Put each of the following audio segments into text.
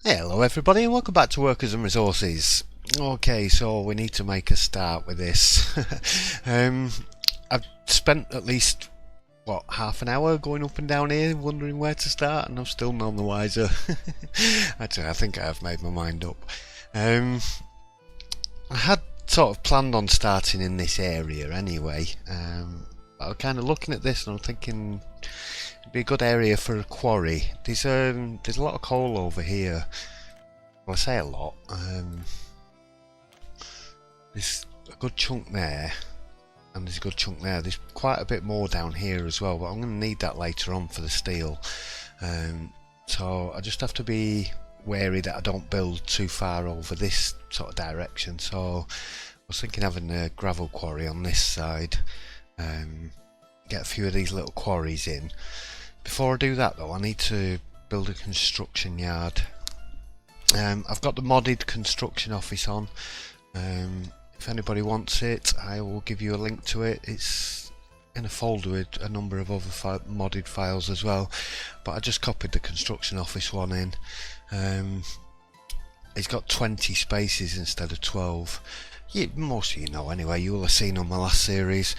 Hello everybody and welcome back to Workers and Resources. Okay, so we need to make a start with this. I've spent at least, half an hour going up and down here wondering where to start, and I'm still none the wiser. Actually, I think I have made my mind up. I had sort of planned on starting in this area anyway. I was kind of looking at this and I'm thinking it'd be a good area for a quarry. There's a lot of coal over here. Well, I say a lot. There's a good chunk there, and there's a good chunk there. There's quite a bit more down here as well, but I'm going to need that later on for the steel. So I just have to be wary that I don't build too far over this sort of direction. So I was thinking having a gravel quarry on this side. Get a few of these little quarries in. Before I do that though, I need to build a construction yard. I've got the modded construction office on. If anybody wants it, I will give you a link to it. It's in a folder with a number of other modded files as well, but I just copied the construction office one in. It's got 20 spaces instead of 12. Most of you know anyway, you will have seen on my last series.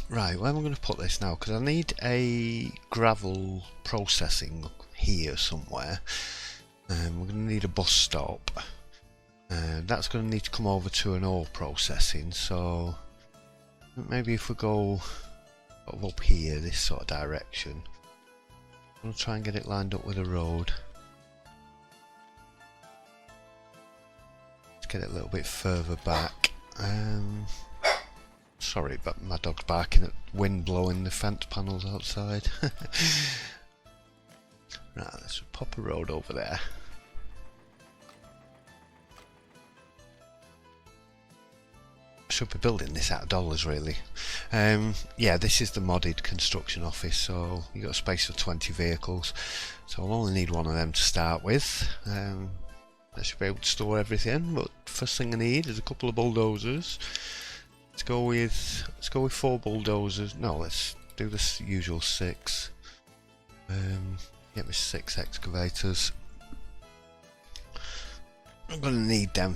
Right, where am I going to put this now? Because I need a gravel processing here somewhere. We're going to need a bus stop. That's going to need to come over to an ore processing. So maybe if we go up here, this sort of direction, I'm going to try and get it lined up with a road. Let's get it a little bit further back. Sorry, but my dog's barking at wind blowing the fence panels outside. Right, let's pop a road over there. I should be building this out of dollars really. Yeah, this is the modded construction office, so you've got space for 20 vehicles. So I'll only need one of them to start with. I should be able to store everything, but first thing I need is a couple of bulldozers. Let's go with 4 bulldozers. No, let's do the usual 6. Get me 6 excavators. I'm gonna need them.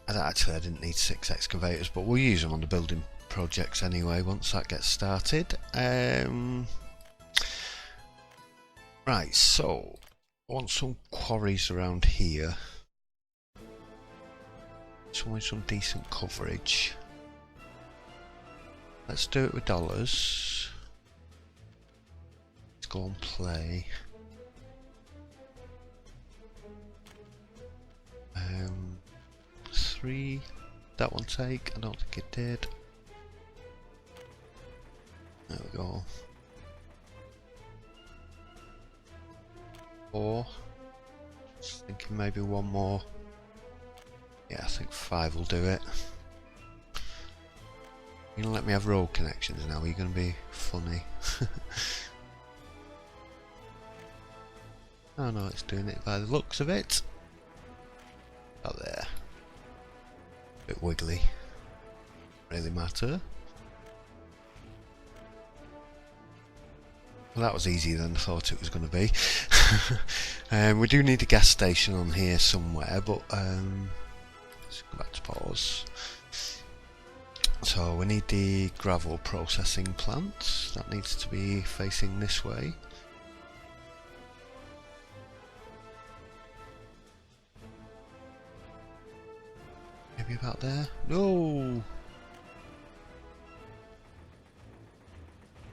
I didn't need 6 excavators, but we'll use them on the building projects anyway once that gets started. Right, so I want some quarries around here. Some decent coverage. Let's do it with dollars. Let's go and play. Three. That one take? I don't think it did. There we go. 4. Just thinking maybe one more. Yeah, I think 5 will do it. You're gonna let me have road connections now? Are you gonna be funny? Oh no, it's doing it by the looks of it. Out there. Bit wiggly. Really matter. Well, that was easier than I thought it was going to be. We do need a gas station on here somewhere, but let's go back to pause. So we need the gravel processing plant. That needs to be facing this way. Maybe about there? No!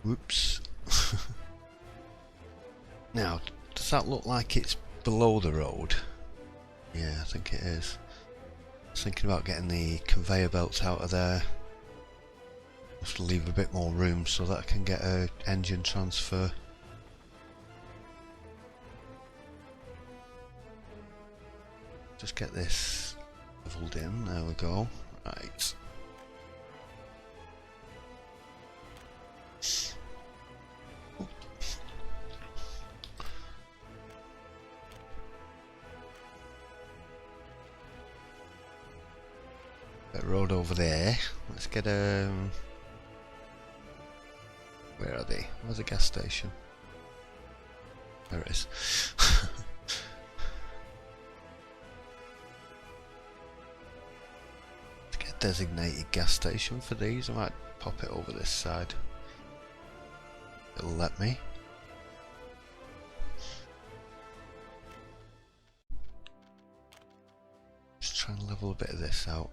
Whoops. Now, does that look like it's below the road? Yeah, I think it is. I was thinking about getting the conveyor belts out of there. Just to leave a bit more room so that I can get a engine transfer. Just get this leveled in, there we go. Right. Bit of road over there. Let's get where are they? Where's the gas station? There it is. To get a designated gas station for these, I might pop it over this side. It'll let me. Just trying to level a bit of this out.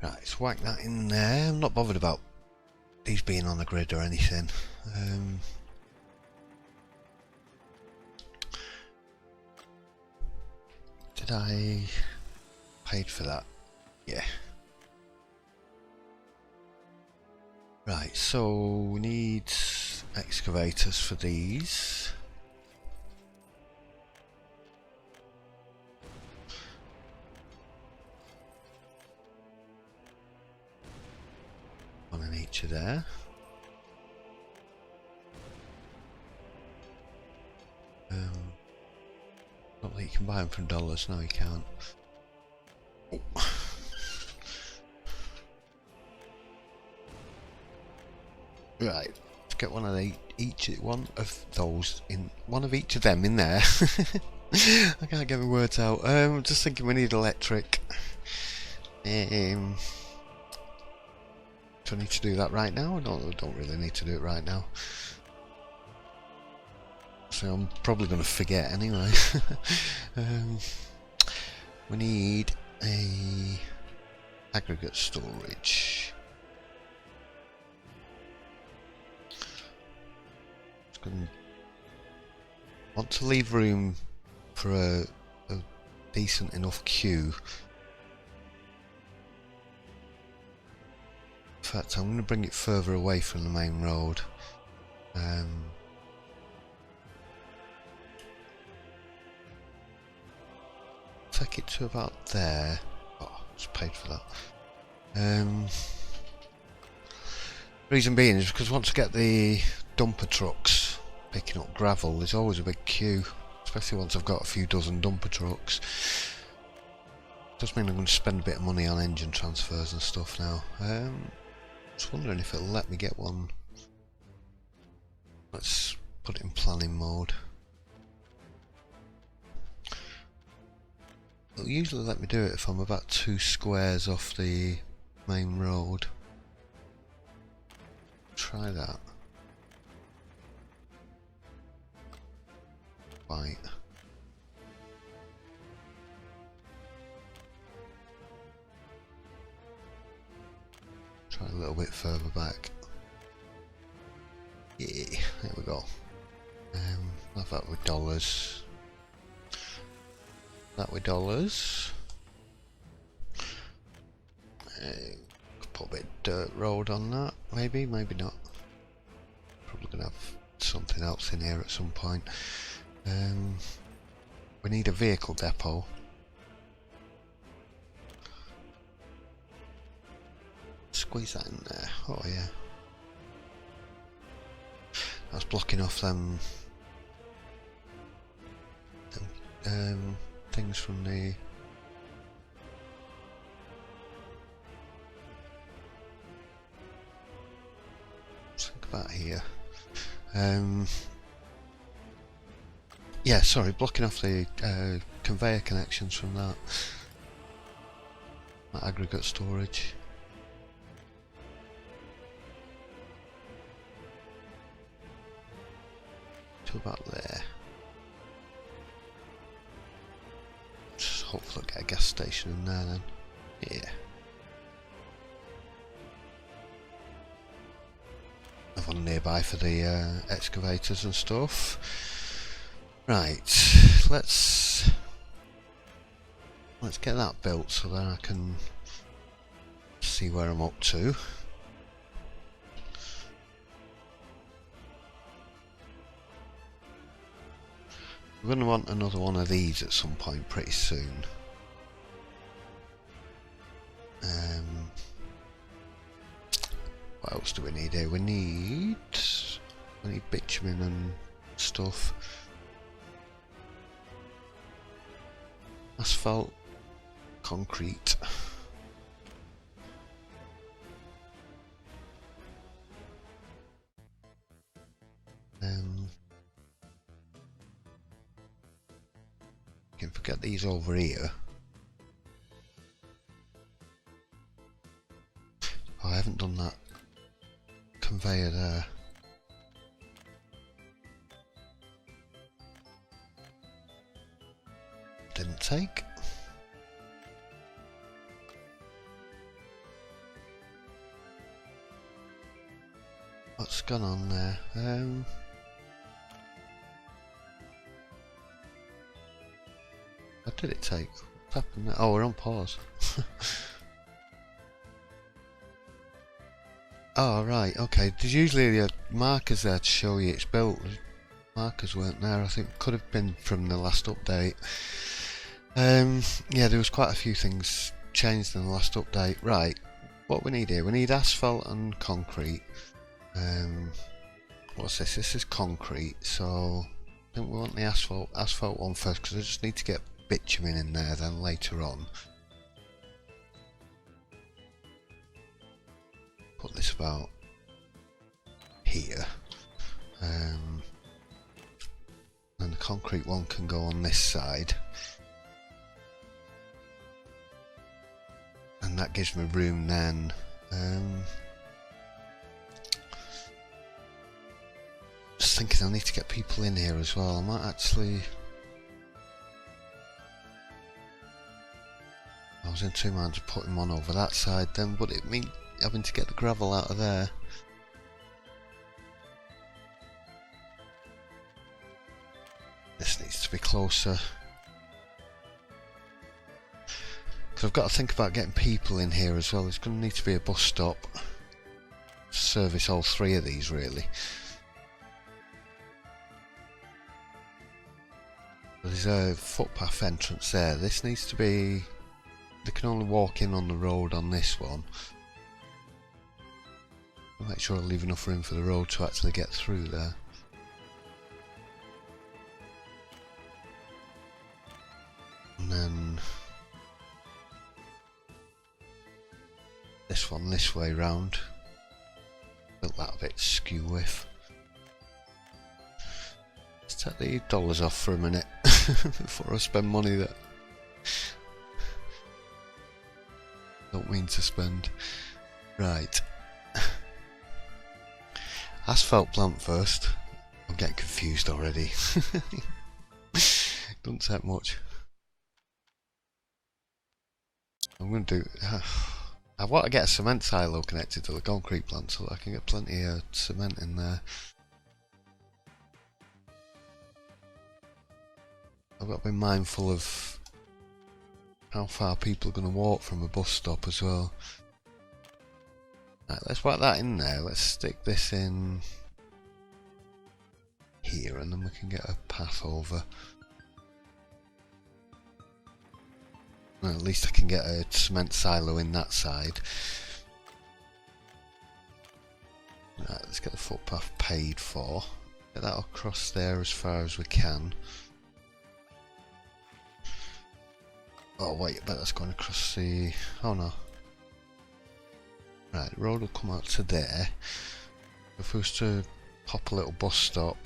Right, let's whack that in there. I'm not bothered about these being on the grid or anything. Did I paid for that? Yeah. Right, so we need excavators for these. One in each of there. Not that you can buy them from dollars, no you can't. Oh. Right, let's get one of those in one of each of them in there. I can't get my words out. I'm just thinking we need electric. Do I need to do that right now? No, I don't really need to do it right now. So I'm probably going to forget anyway. We need a aggregate storage. Want to leave room for a decent enough queue. In fact, I'm going to bring it further away from the main road. Take it to about there. Oh, just paid for that. Reason being is because once I get the dumper trucks picking up gravel, there's always a big queue, especially once I've got a few dozen dumper trucks. Does mean I'm going to spend a bit of money on engine transfers and stuff now. Just wondering if it'll let me get one. Let's put it in planning mode. It'll usually let me do it if I'm about 2 squares off the main road. Try that. Right. Try a little bit further back. Yeah, there we go. Have that with dollars. That with dollars. Could put a bit of dirt road on that. Maybe, maybe not. Probably gonna have something else in here at some point. We need a vehicle depot. Squeeze that in there. Oh yeah. That's blocking off them things from the let's think about here. Yeah, sorry, blocking off the conveyor connections from that aggregate storage. To about there. Just hopefully get a gas station in there then. Yeah. Have one nearby for the excavators and stuff. Right, let's get that built so then I can see where I'm up to. We're going to want another one of these at some point pretty soon. What else do we need here? We need bitumen and stuff. asphalt, concrete. You can forget these over here. Oh, I haven't done that conveyor there. Didn't take. What's gone on there? What did it take? What's happened there? Oh, we're on pause. Oh, right, okay. There's usually markers there to show you it's built. Markers weren't there. I think could have been from the last update. Yeah, there was quite a few things changed in the last update. Right, what we need here? We need asphalt and concrete. What's this? This is concrete, so I think we want the asphalt one first, because I just need to get bitumen in there then later on. Put this about here. And the concrete one can go on this side. And that gives me room then. Just thinking I need to get people in here as well. I might actually... I was in two minds of putting one over that side then, but it means having to get the gravel out of there. This needs to be closer. Because I've got to think about getting people in here as well. There's going to need to be a bus stop to service all three of these really. There's a footpath entrance there. This needs to be... They can only walk in on the road on this one. I'll make sure I leave enough room for the road to actually get through there. And then this one this way round. Built that a bit skew with. Let's take the dollars off for a minute before I spend money that don't mean to spend. Right. Asphalt plant first. I'm getting confused already. Doesn't take much. I'm going to do... I want to get a cement silo connected to the concrete plant so that I can get plenty of cement in there. I've got to be mindful of how far people are going to walk from a bus stop as well. Right, let's whack that in there. Let's stick this in here and then we can get a path over. Well, at least I can get a cement silo in that side. Right, let's get the footpath paid for. Get that across there as far as we can. Oh wait, I bet that's going across the... Oh no. Right, the road will come out to there. If we was to pop a little bus stop.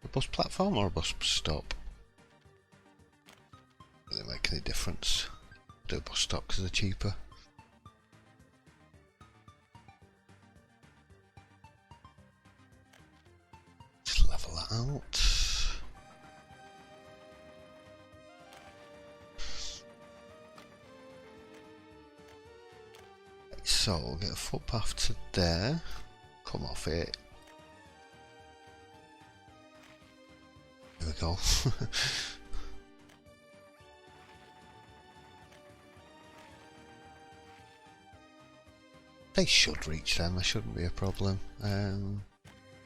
A bus platform or a bus stop? Doesn't make any difference. Do a bus stop because they're cheaper. Just level that out. So we'll get a footpath to there, come off it. There we go. They should reach them, there shouldn't be a problem. I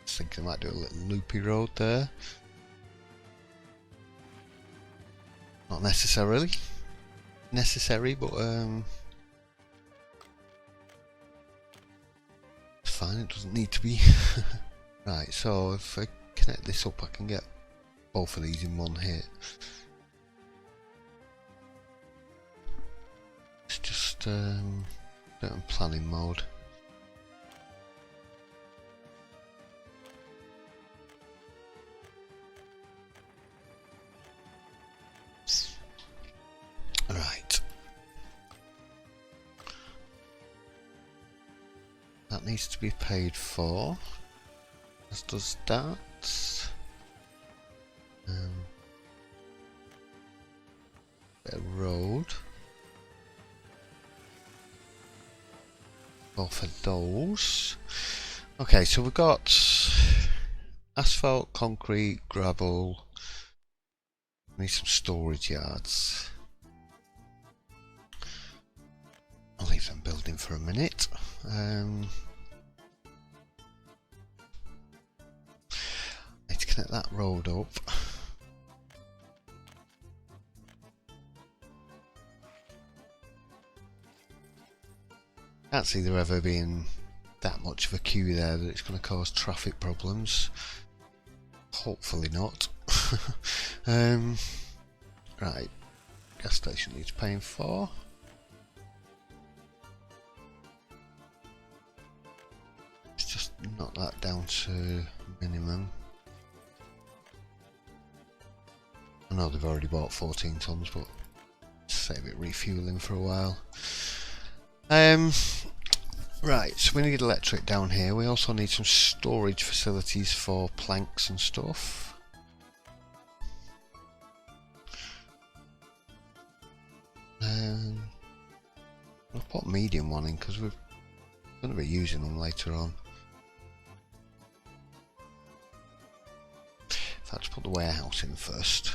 think I might do a little loopy road there. Not necessarily necessary, but it's fine, it doesn't need to be. Right, so if I connect this up, I can get both of these in one hit. It's just do it in planning mode. Right. That needs to be paid for. As does that. Bit of road. Both of those. Okay, so we've got asphalt, concrete, gravel. Need some storage yards. I'll leave them building for a minute. Need to connect that road up. Can't see there ever being that much of a queue there that it's going to cause traffic problems. Hopefully not. Right, gas station needs paying for. Let's just knock that down to minimum. I know they've already bought 14 tons, but save it refueling for a while. Right, so we need electric down here. We also need some storage facilities for planks and stuff. I'll put medium one in because we're going to be using them later on. In fact, put the warehouse in first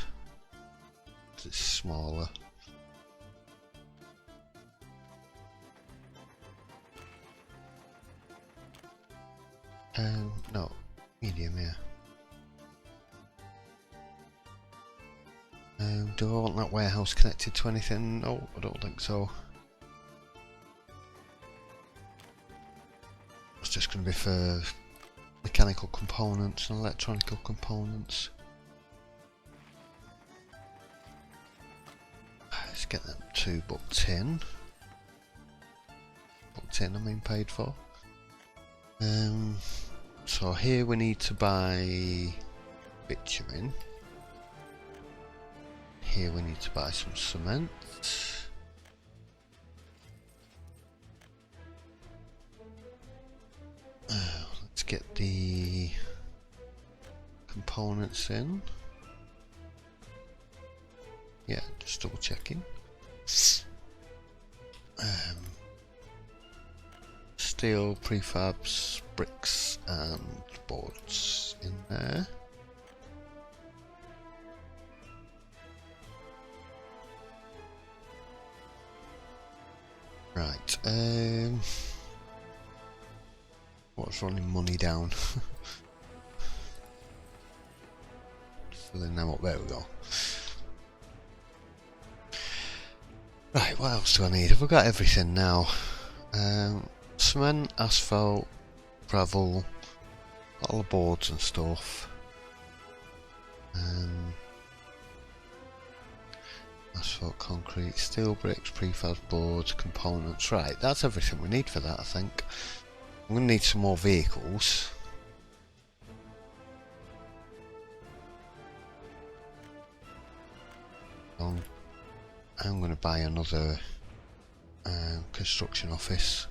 because it's smaller. No, medium, yeah. Do I want that warehouse connected to anything? No, I don't think so. It's just going to be for mechanical components and electronical components. Let's get them two booked in. Booked in, I mean paid for. So here we need to buy bitumen. Here we need to buy some cement. Let's get the components in. Yeah, just double checking. Steel, prefabs, bricks and boards in there. Right, what's running money down? Filling them up, there we go. Right, what else do I need? Have we got everything now? Cement, asphalt, gravel, all the boards and stuff. Asphalt, concrete, steel, bricks, prefab boards, components. Right, that's everything we need for that, I think. I'm going to need some more vehicles. I'm going to buy another construction office.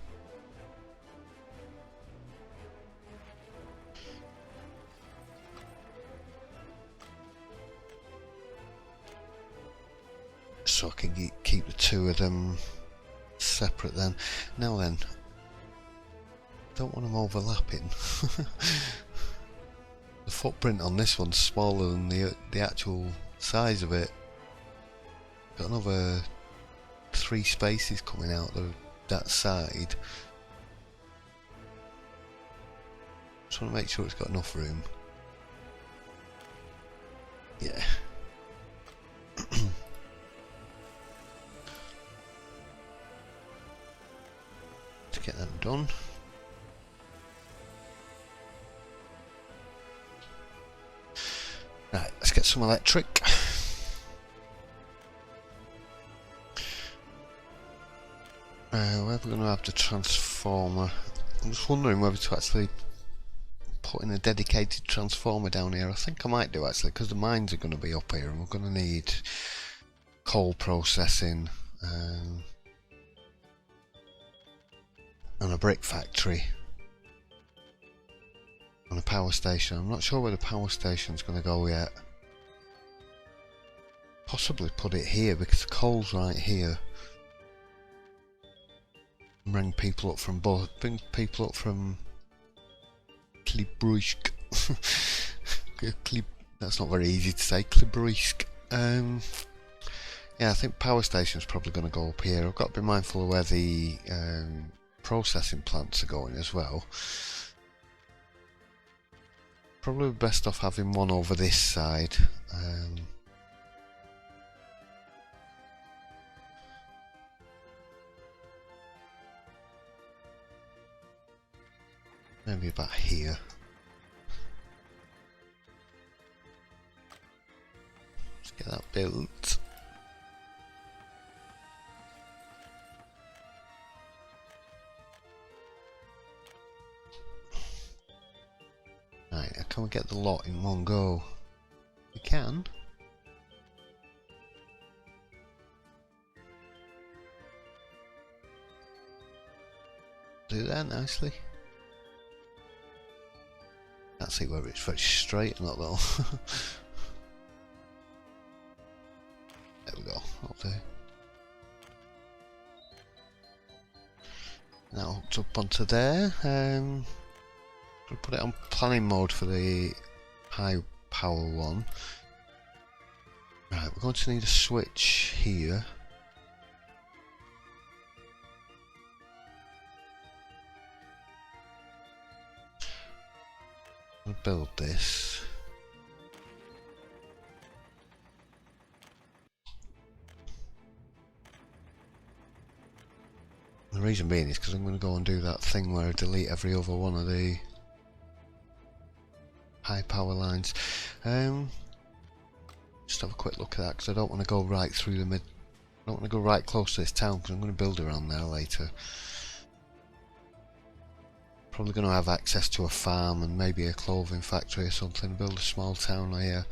So I can keep the two of them separate then. Now then, don't want them overlapping. The footprint on this one's smaller than the actual size of it. Got another 3 spaces coming out of that side. Just want to make sure it's got enough room. Yeah. To get them done. get some electric. Where we're going to have the transformer. I'm just wondering whether to actually put in a dedicated transformer down here. I think I might do actually, because the mines are going to be up here and we're going to need coal processing and a brick factory and a power station. I'm not sure where the power station's going to go yet. Possibly put it here because the coal's right here. Bring people up from both. Bring people up from Klibruisk. That's not very easy to say. Klibruisk. Yeah, I think power station's probably going to go up here. I've got to be mindful of where the processing plants are going as well. Probably best off having one over this side. Maybe about here. Let's get that built. Right, can we get the lot in one go? We can. Do that nicely. Can't see whether it's very straight or not though. There we go, that'll do. Now hooked up onto there. We'll put it on planning mode for the high power one. Right, we're going to need a switch here. I'll build this. The reason being is because I'm going to go and do that thing where I delete every other one of the high power lines. Just have a quick look at that because I don't want to go right through the mid. I don't want to go right close to this town because I'm going to build around there later. Probably going to have access to a farm and maybe a clothing factory or something. Build a small town here.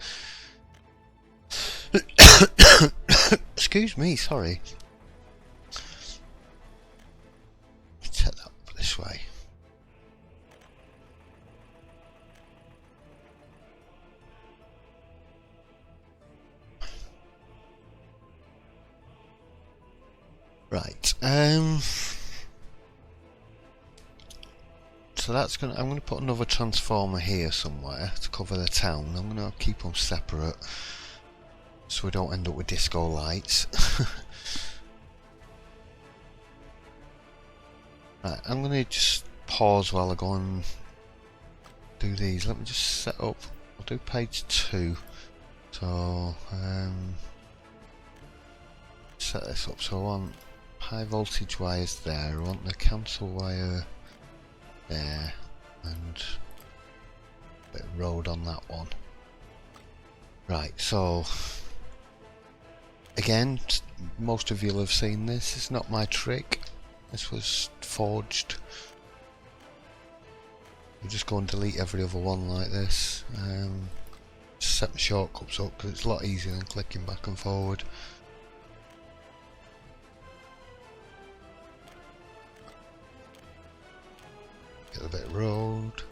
Excuse me, sorry. Let's head up this way. Right. So that's gonna. I'm gonna put another transformer here somewhere to cover the town. I'm gonna keep them separate so we don't end up with disco lights. Right. I'm gonna just pause while I go and do these. Let me just set up. I'll do page 2. So set this up. So I want high voltage wires there. I want the cancel wire there and a bit of road on that one. Right, so again, most of you will have seen this. It's not my trick. This was forged. You just go and delete every other one like this. Just set my shortcuts up because it's a lot easier than clicking back and forward. Get a bit of road.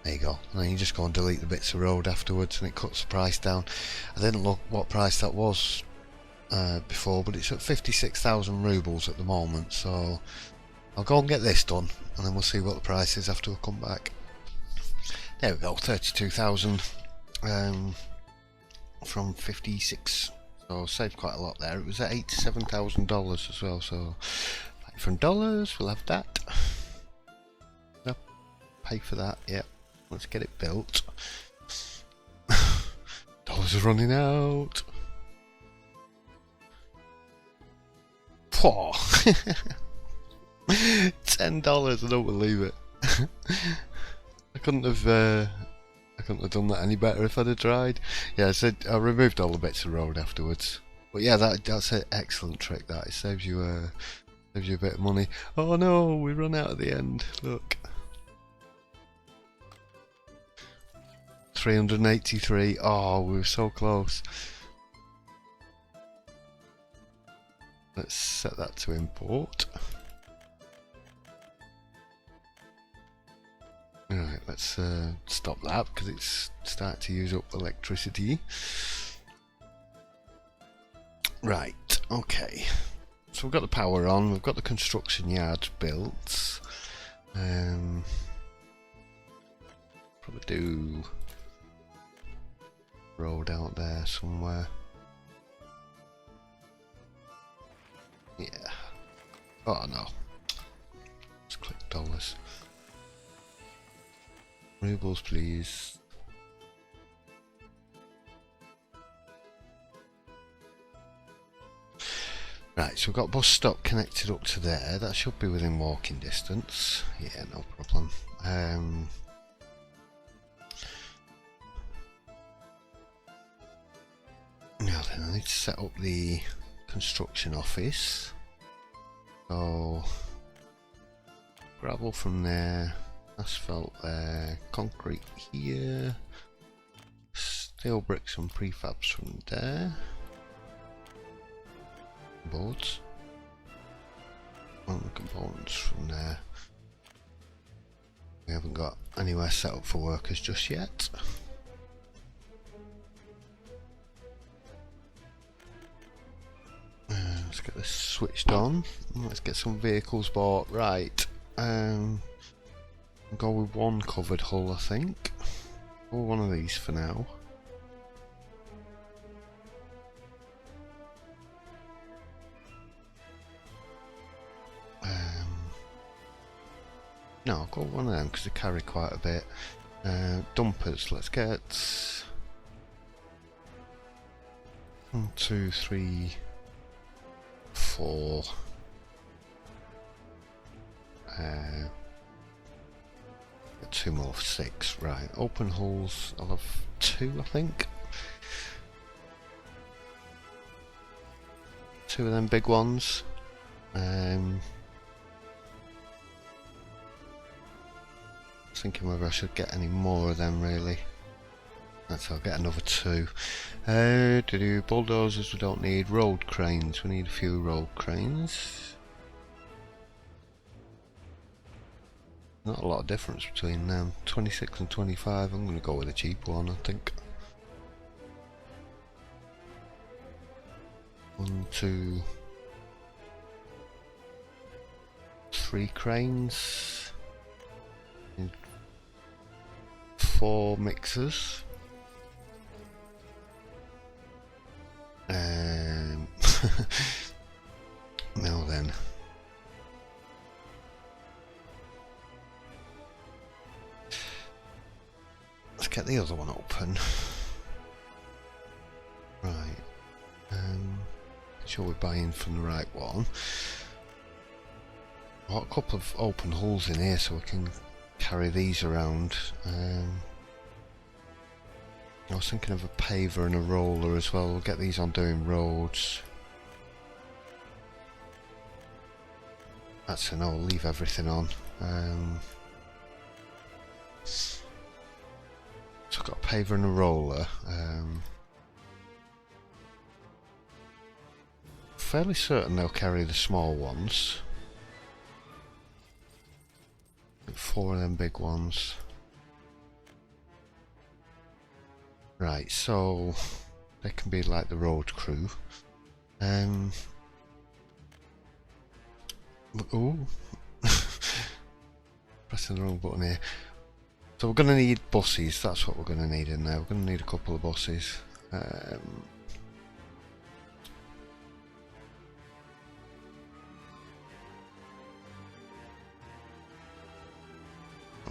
There you go. And then you just go and delete the bits of road afterwards and it cuts the price down. I didn't look what price that was before, but it's at 56,000 rubles at the moment, so I'll go and get this done and then we'll see what the price is after we come back. There we go, 32,000 from 56, so saved quite a lot there. It was at $87,000 as well, so from dollars we'll have that. Yep. Pay for that, yep. Let's get it built. Dollars are running out. Poor. $10, I don't believe it. I I couldn't have done that any better if I'd have tried. Yeah, I removed all the bits of road afterwards. But yeah, that's an excellent trick. That it saves you a bit of money. Oh no, we run out at the end. Look, 383. Oh, we were so close. Let's set that to import. Alright, let's stop that because it's starting to use up electricity. Right, okay. So we've got the power on, we've got the construction yard built. Probably do road out there somewhere. Yeah. Oh no. Let's click dollars. Rubles, please. Right, so we've got bus stop connected up to there. That should be within walking distance. Yeah, no problem. Now then, I need to set up the construction office. So, gravel from there, asphalt there, concrete here, steel bricks and prefabs from there. Boards and the components from there. We haven't got anywhere set up for workers just yet. Let's get this switched on. Let's get some vehicles bought. Right, I'll go with one covered hull, I think. Or one of these for now. No, I'll go with one of them because they carry quite a bit. Dumpers, let's get 1, 2, 3, 4. Get 2 more, 6. Right, open hulls, I'll have 2, I think. 2 of them big ones. Thinking whether I should get any more of them really. I'll get another 2. Bulldozers we don't need. Road cranes, we need a few road cranes. Not a lot of difference between them. 26 and 25, I'm going to go with a cheap one I think. 1, 2, 3 cranes. 4 mixers. Now then. Let's get the other one open. Right. Make sure we're buying from the right one. I've got a couple of open holes in here so we can carry these around. I was thinking of a paver and a roller as well. We'll get these on doing roads. That's a no, I'll leave everything on. So I've got a paver and a roller. Fairly certain they'll carry the small ones. 4 of them big ones. Right, so they can be like the road crew. Ooh. Pressing the wrong button here. So we're going to need buses, that's what we're going to need in there. We're going to need a couple of buses.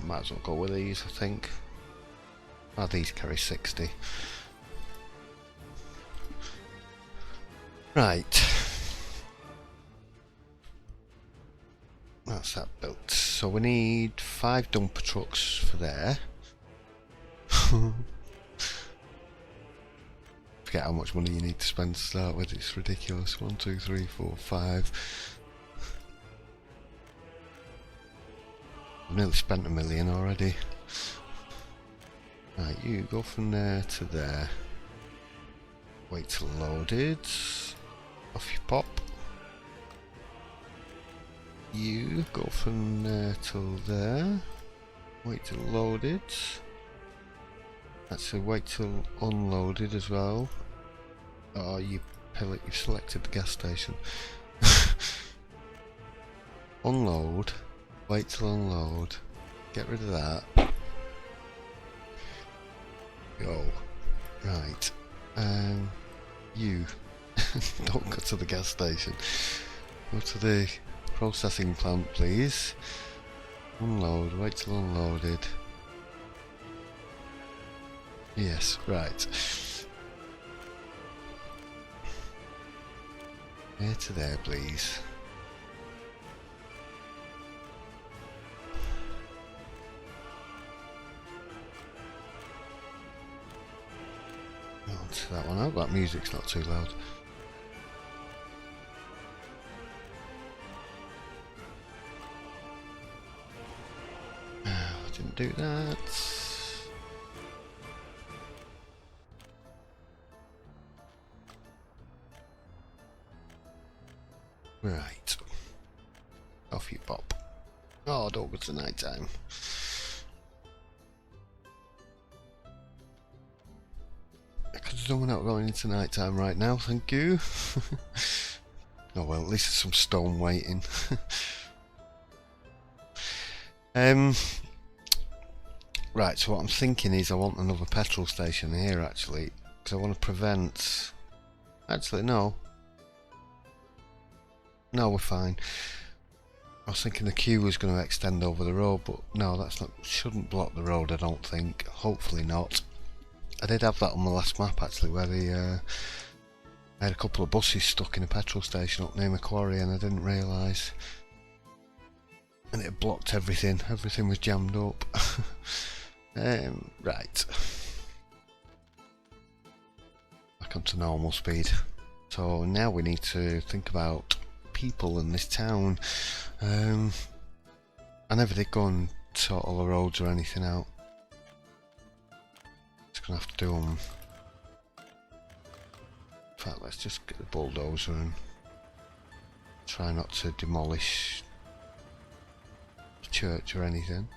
Might as well go with these, I think. Oh, these carry 60. Right. That's that built. So we need 5 dumper trucks for there. Forget how much money you need to spend to start with, it's ridiculous. 1, 2, 3, 4, 5. I've nearly spent $1 million already. Right, you go from there to there. Wait till loaded. Off you pop. You go from there till there. Wait till loaded. That's a wait till unloaded as well. Oh, you pilot, you've selected the gas station. Unload. Wait till unload. Get rid of that. Go. Right. You. Don't go to the gas station. Go to the processing plant, please. Unload. Wait till unloaded. Yes, right. There to there, please. On to that one. I hope that music's not too loud. I didn't do that. Right. Off you pop. Oh, don't go to night time. I could have done without going into night time right now, thank you. Oh well, at least there's some stone waiting. Right, so what I'm thinking is I want another petrol station here actually, because I want to prevent... Actually, no. No, we're fine. I was thinking the queue was going to extend over the road, but no, that's not. Shouldn't block the road, I don't think. Hopefully not. I did have that on the last map actually, where I had a couple of buses stuck in a petrol station up near Macquarie, and I didn't realise. And it blocked everything. Everything was jammed up. Right. Back onto normal speed. So now we need to think about people in this town. I never did go and sort all the roads or anything out. Just gonna have to do them. In fact, let's just get the bulldozer and try not to demolish the church or anything.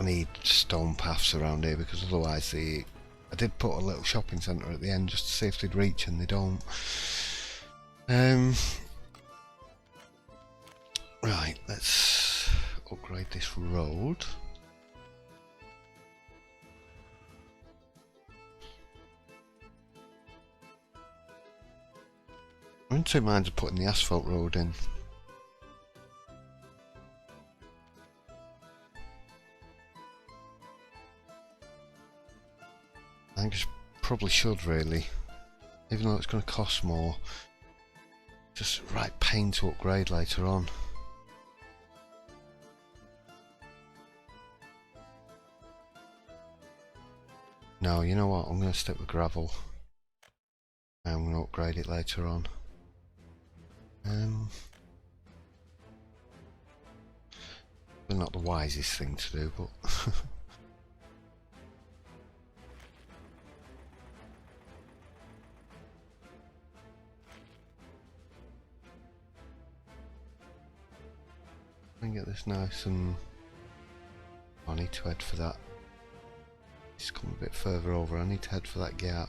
I need stone paths around here because otherwise I did put a little shopping centre at the end just to see if they'd reach, and they don't. Right, let's upgrade this road. I'm in two minds of putting the asphalt road in. I think I probably should really, even though it's going to cost more. Just right pain to upgrade later on. No, you know what, I'm going to stick with gravel. I'm going to upgrade it later on. Well, not the wisest thing to do, but I can get this nice and I need to head for that. Just come a bit further over, I need to head for that gap.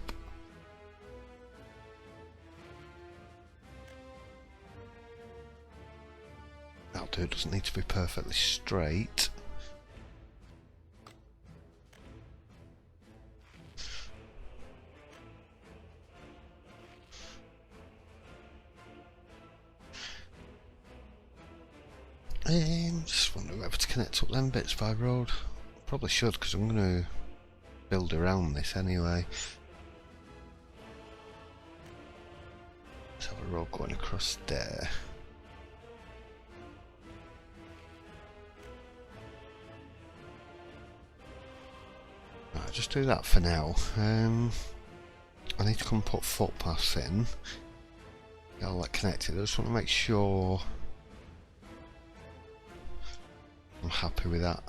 That'll do, it doesn't need to be perfectly straight. Just wondering whether to connect up them bits by road. Probably should, because I'm going to build around this anyway. Let's have a road going across there. I'll just do that for now. I need to come put footpaths in. Get all that connected. I just want to make sure I'm happy with that.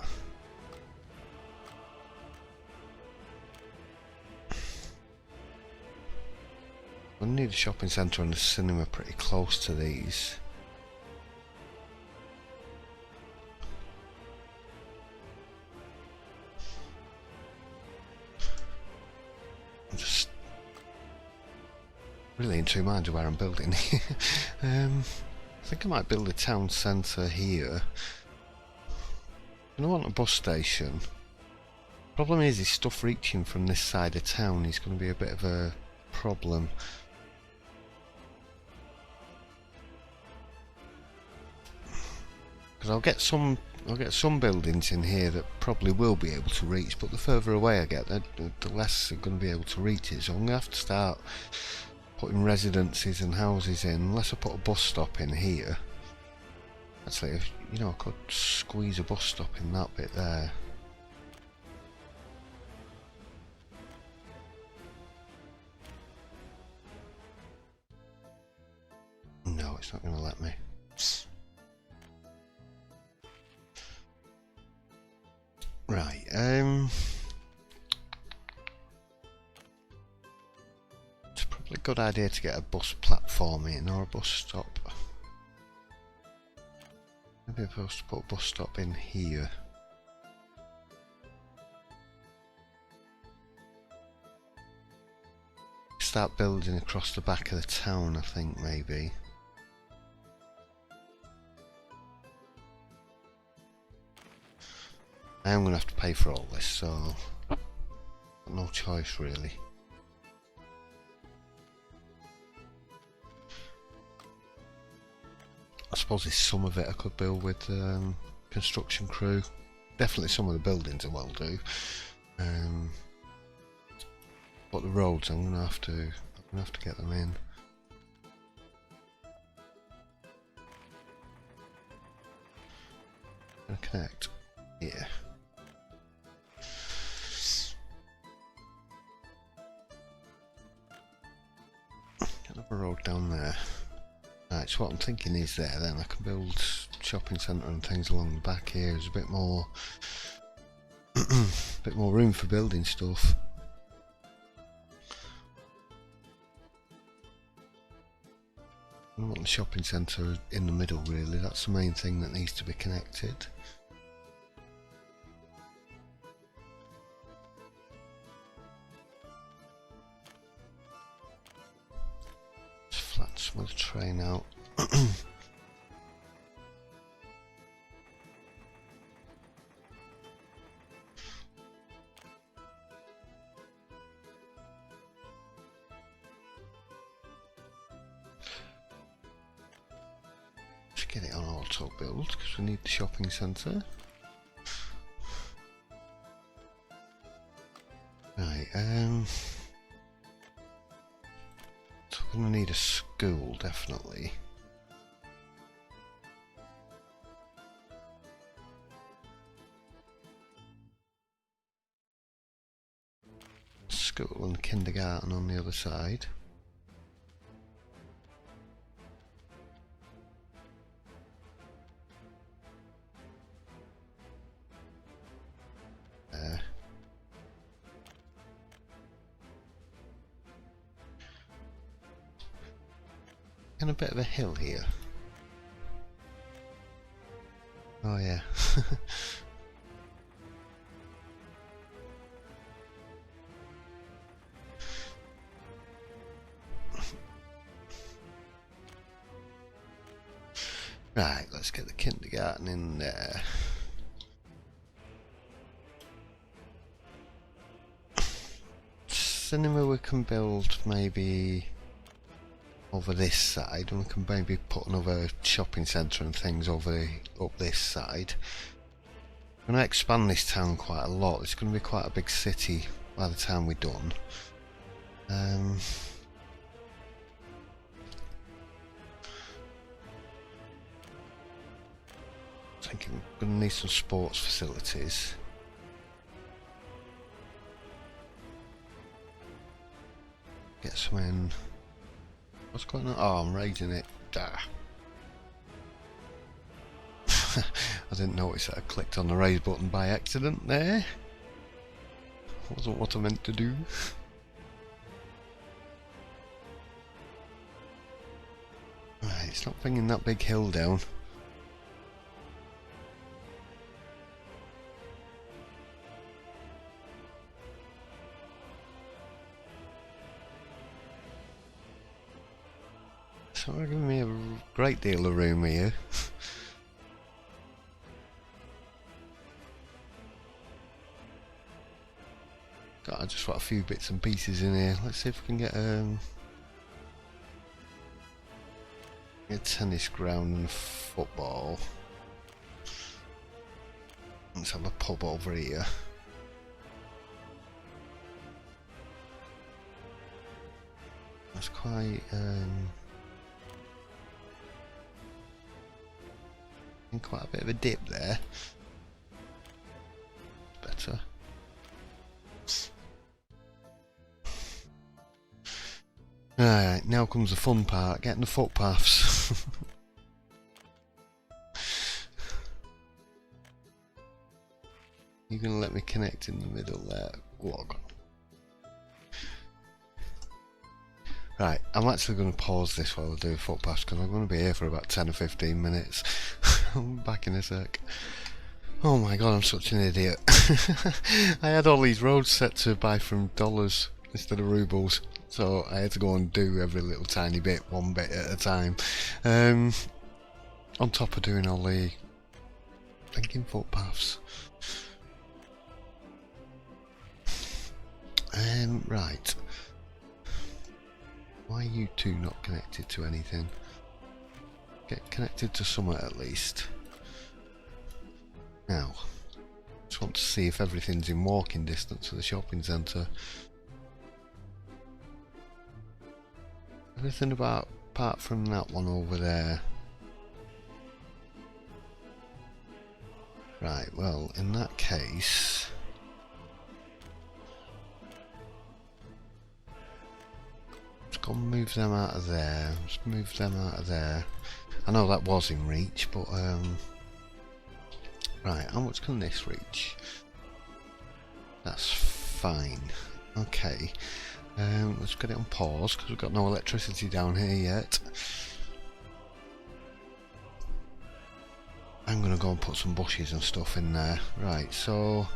I need a shopping centre and a cinema pretty close to these. I'm just really in two minds of where I'm building. I think I might build a town centre here. I want a bus station. Problem is stuff reaching from this side of town is going to be a bit of a problem. Because I'll get some buildings in here that probably will be able to reach, but the further away I get, the less they're going to be able to reach it. So I'm going to have to start putting residences and houses in, unless I put a bus stop in here. Actually, you know, I could squeeze a bus stop in that bit there. No, it's not going to let me. Right, it's probably a good idea to get a bus platform in, or a bus stop. Maybe I'm supposed to put a bus stop in here. Start building across the back of the town, I think, maybe. I am going to have to pay for all this, so no choice really. I suppose there's some of it I could build with construction crew. Definitely some of the buildings I will do. But the roads, I'm gonna have to get them in. Gonna connect. Yeah. Another road down there. Right, so what I'm thinking is there, then I can build shopping centre and things along the back here. There's a bit more, bit more room for building stuff. I want the shopping centre in the middle really, that's the main thing that needs to be connected. Just flatten some of the train out. Get it on auto build because we need the shopping centre. Right, so we're going to need a school definitely. School and kindergarten on the other side. And a bit of a hill here. Oh yeah. Right, let's get the kindergarten in there. Cinema we can build maybe over this side, and we can maybe put another shopping centre and things over up this side. I'm going to expand this town quite a lot. It's going to be quite a big city by the time we're done. I think I'm going to need some sports facilities. Get some in. What's going on? Oh, I'm raising it. Ah. I didn't notice that I clicked on the raise button by accident there. Wasn't what I meant to do. Right, it's not bringing that big hill down. So they're giving me a great deal of room here. I just got a few bits and pieces in here. Let's see if we can get a tennis ground and football. Let's have a pub over here. That's quite quite a bit of a dip there. Better. Alright, now comes the fun part, getting the footpaths. You're gonna let me connect in the middle there. Walk. Right, I'm actually going to pause this while I do footpaths because I'm going to be here for about 10 or 15 minutes. I'm back in a sec. Oh my god, I'm such an idiot. I had all these roads set to buy from dollars instead of rubles, so I had to go and do every little tiny bit, one bit at a time. On top of doing all the thinking footpaths. Right. Why are you two not connected to anything? Get connected to somewhere at least. Now, just want to see if everything's in walking distance of the shopping centre. Everything apart from that one over there. Right, well, in that case... let's go and move them out of there. Let's move them out of there. I know that was in reach, but right, how much can this reach? That's fine. Okay. Let's get it on pause because we've got no electricity down here yet. I'm gonna go and put some bushes and stuff in there. Right, so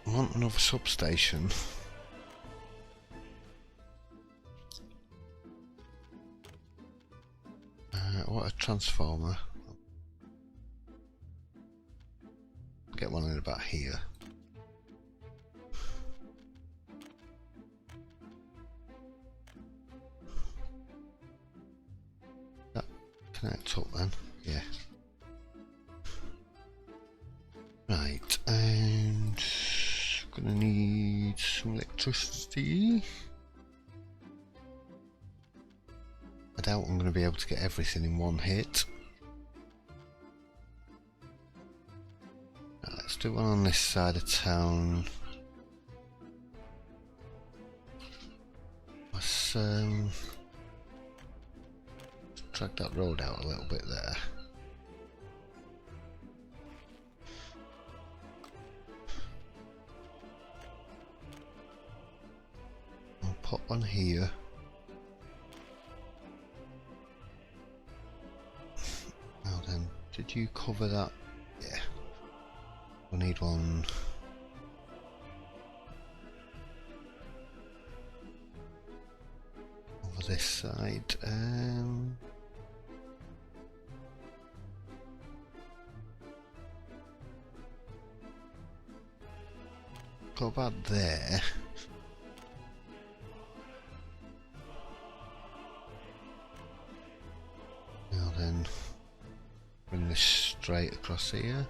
I want another substation. What a transformer. Get one in about here. That connect up then, yeah. Right, and gonna need some electricity. I doubt I'm going to be able to get everything in one hit. Right, let's do one on this side of town. Let's drag that road out a little bit there. I'll put one here. Now then, did you cover that? Yeah. We need one. Over this side. Go about there. Now then, bring this straight across here.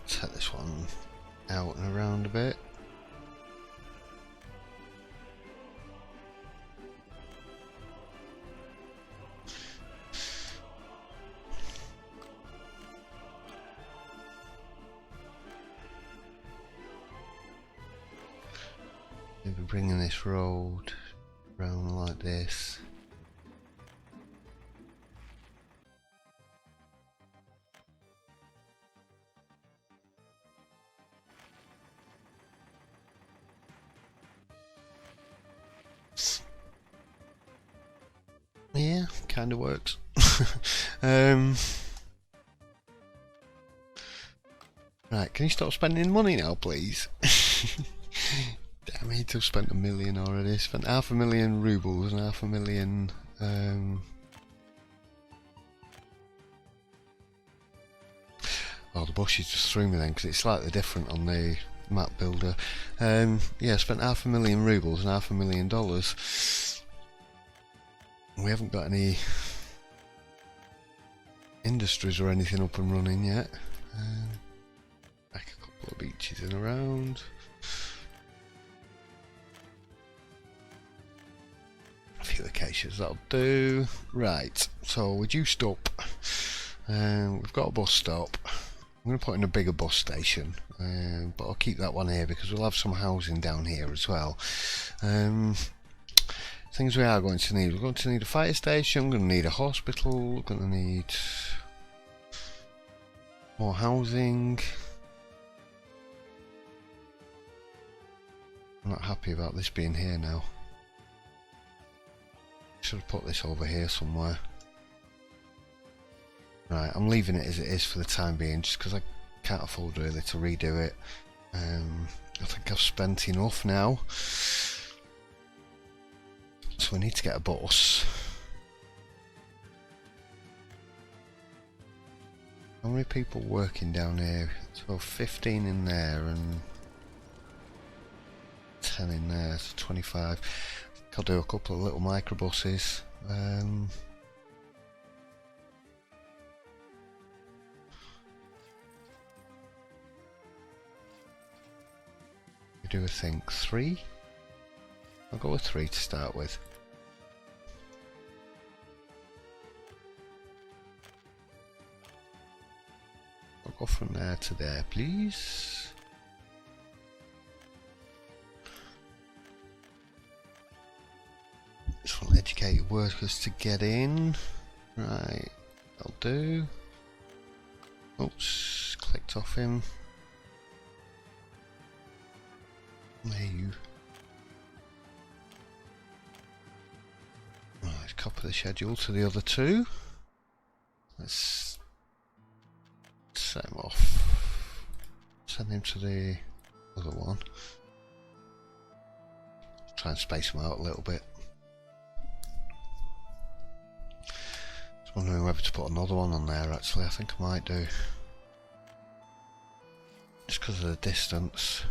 Take this one out and around a bit. bringing this road around like this. Yeah, kind of works. Right, can you stop spending money now, please? Damn it, I've spent 1 million already. Spent 500,000 rubles and 500,000. Oh, the bushes just threw me then because it's slightly different on the map builder. Yeah, spent 500,000 rubles and $500,000. We haven't got any industries or anything up and running yet. Back a couple of beaches in around. A few acacias, that'll do. Right, so we're juiced up. We've got a bus stop. I'm going to put in a bigger bus station, but I'll keep that one here because we'll have some housing down here as well. Things we are going to need. We're going to need a fire station, we're going to need a hospital, we're going to need more housing. I'm not happy about this being here now. Should have put this over here somewhere. Right, I'm leaving it as it is for the time being, just because I can't afford really to redo it. I think I've spent enough now. So we need to get a bus. How many people working down here? So 15 in there and 10 in there, so 25. I think I'll do a couple of little microbuses. We do, I think, 3. I'll go with 3 to start with. I'll go from there to there, please. Just want educated workers to get in. Right, I'll do. Oops, clicked off him. There you. Right, copy the schedule to the other 2. Let's set him off. Send him to the other one. Try and space them out a little bit. Just wondering whether to put another one on there actually. I think I might do. Just because of the distance.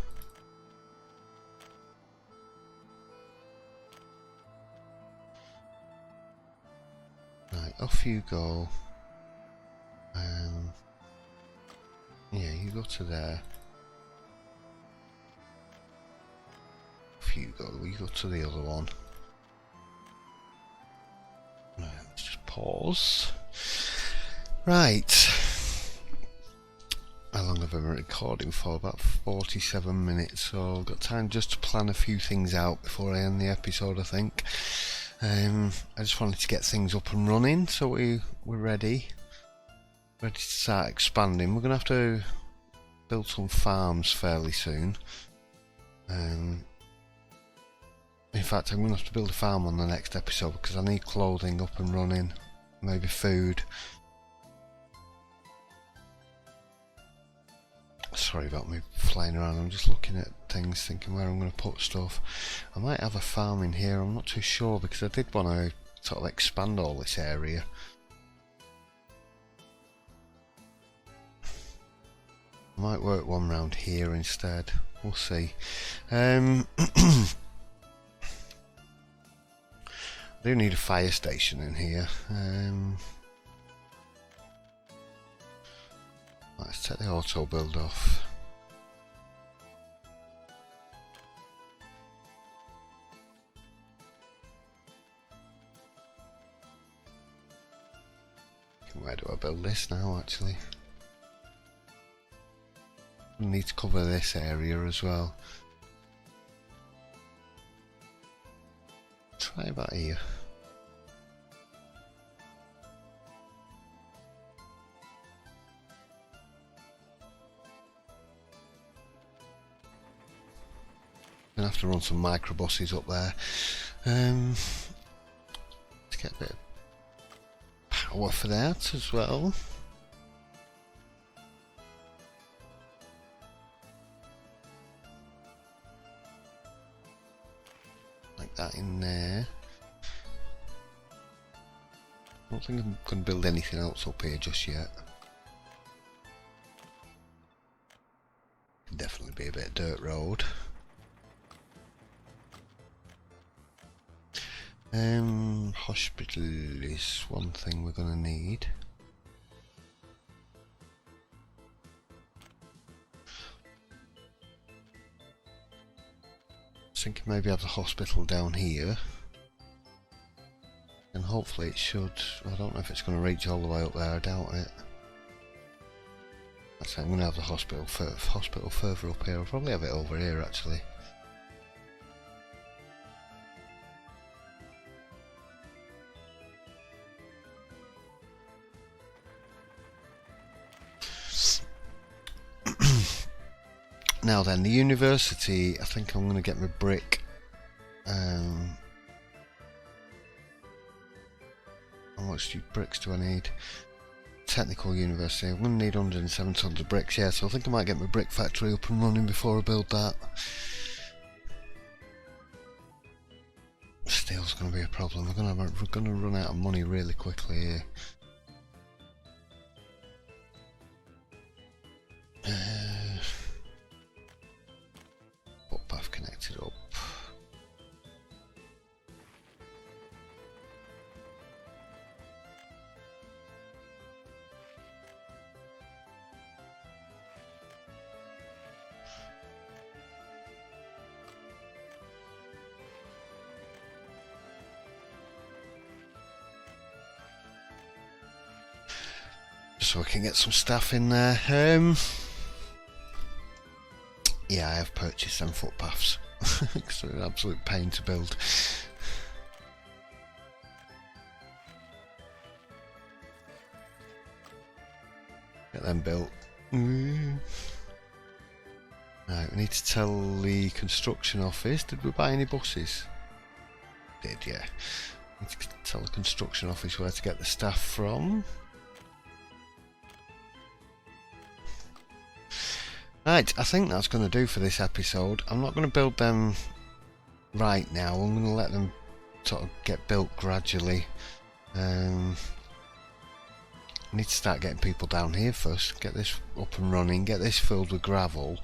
Right, off you go. Yeah, you go to there. Off you go. We go to the other one. Right, let's just pause. Right. How long have I been recording for? About 47 minutes. So I've got time just to plan a few things out before I end the episode, I think. I just wanted to get things up and running, so we're ready to start expanding. We're going to have to build some farms fairly soon. In fact, I'm going to have to build a farm on the next episode because I need clothing up and running, maybe food. Sorry about me flying around, I'm just looking at things, thinking where I'm going to put stuff. I might have a farm in here, I'm not too sure, because I did want to sort of expand all this area. I might work one round here instead, we'll see. I do need a fire station in here. Let's take the auto build off. Where do I build this now actually? I need to cover this area as well. Right about here. Gonna have to run some microbuses up there to get a bit of power for that as well. Like that in there. I don't think I'm going to build anything else up here just yet. Definitely be a bit of dirt road. Hospital is one thing we're going to need. I was thinking maybe have the hospital down here. And hopefully it should, I don't know if it's going to reach all the way up there, I doubt it. Actually, I'm going to have the hospital further up here. I'll probably have it over here actually. Now then, the university, I think I'm going to get my brick. How much bricks do I need? Technical university, I'm going to need 107 tons of bricks, yeah, so I think I might get my brick factory up and running before I build that. Steel's going to be a problem, we're going to run out of money really quickly here. Footpath connected up. So I can get some staff in there. Yeah, I have purchased some footpaths. It's an absolute pain to build. Get them built. Right, we need to tell the construction office. Did we buy any buses? Did, yeah. Need to tell the construction office where to get the staff from. Right, I think that's going to do for this episode. I'm not going to build them right now. I'm going to let them sort of get built gradually. I need to start getting people down here first. Get this up and running. Get this filled with gravel.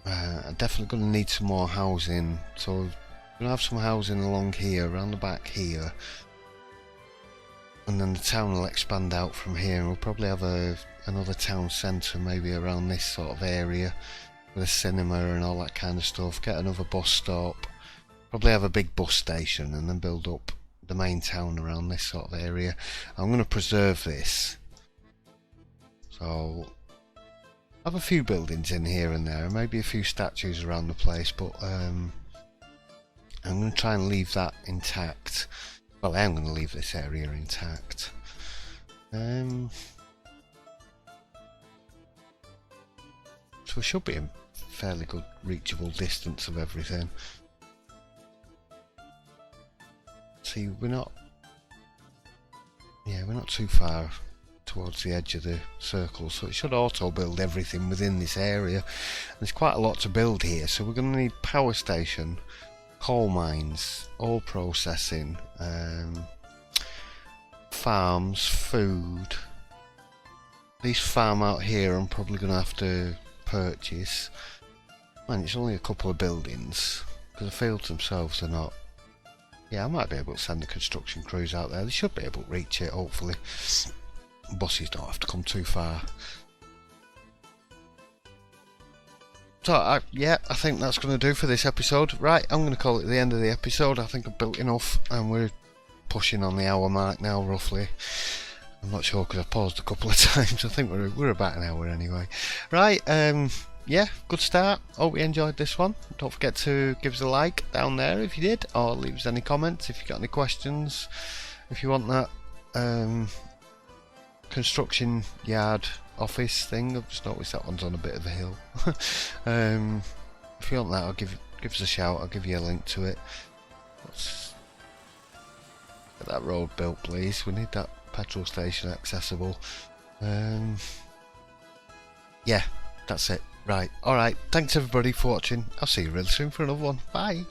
I'm definitely going to need some more housing. So I'm going to have some housing along here, around the back here. And then the town will expand out from here, and we'll probably have another town centre maybe around this sort of area with a cinema and all that kind of stuff. Get another bus stop, probably have a big bus station, and then build up the main town around this sort of area. I'm going to preserve this, so I have a few buildings in here and there, and maybe a few statues around the place, but I'm going to try and leave that intact. Well, I am going to leave this area intact. So we should be in fairly good reachable distance of everything. See, we're not too far towards the edge of the circle, so it should auto build everything within this area. There's quite a lot to build here, so we're going to need power station, coal mines, oil processing, farms, food. This farm out here I'm probably going to have to purchase. Man, it's only a couple of buildings, because the fields themselves are not. Yeah, I might be able to send the construction crews out there. They should be able to reach it, hopefully. Buses don't have to come too far. So, yeah, I think that's going to do for this episode. Right, I'm going to call it the end of the episode. I think I've built enough, and we're pushing on the hour mark now, roughly. I'm not sure because I paused a couple of times. I think we're about an hour anyway. Right, yeah, good start. Hope you enjoyed this one. Don't forget to give us a like down there if you did, or leave us any comments if you got any questions. If you want that construction yard office thing, I've just noticed that one's on a bit of a hill. If you want that, I'll give us a shout. I'll give you a link to it. Let's get that road built, please. We need that petrol station accessible. Yeah, that's it. Right, alright, thanks everybody for watching. I'll see you real soon for another one. Bye.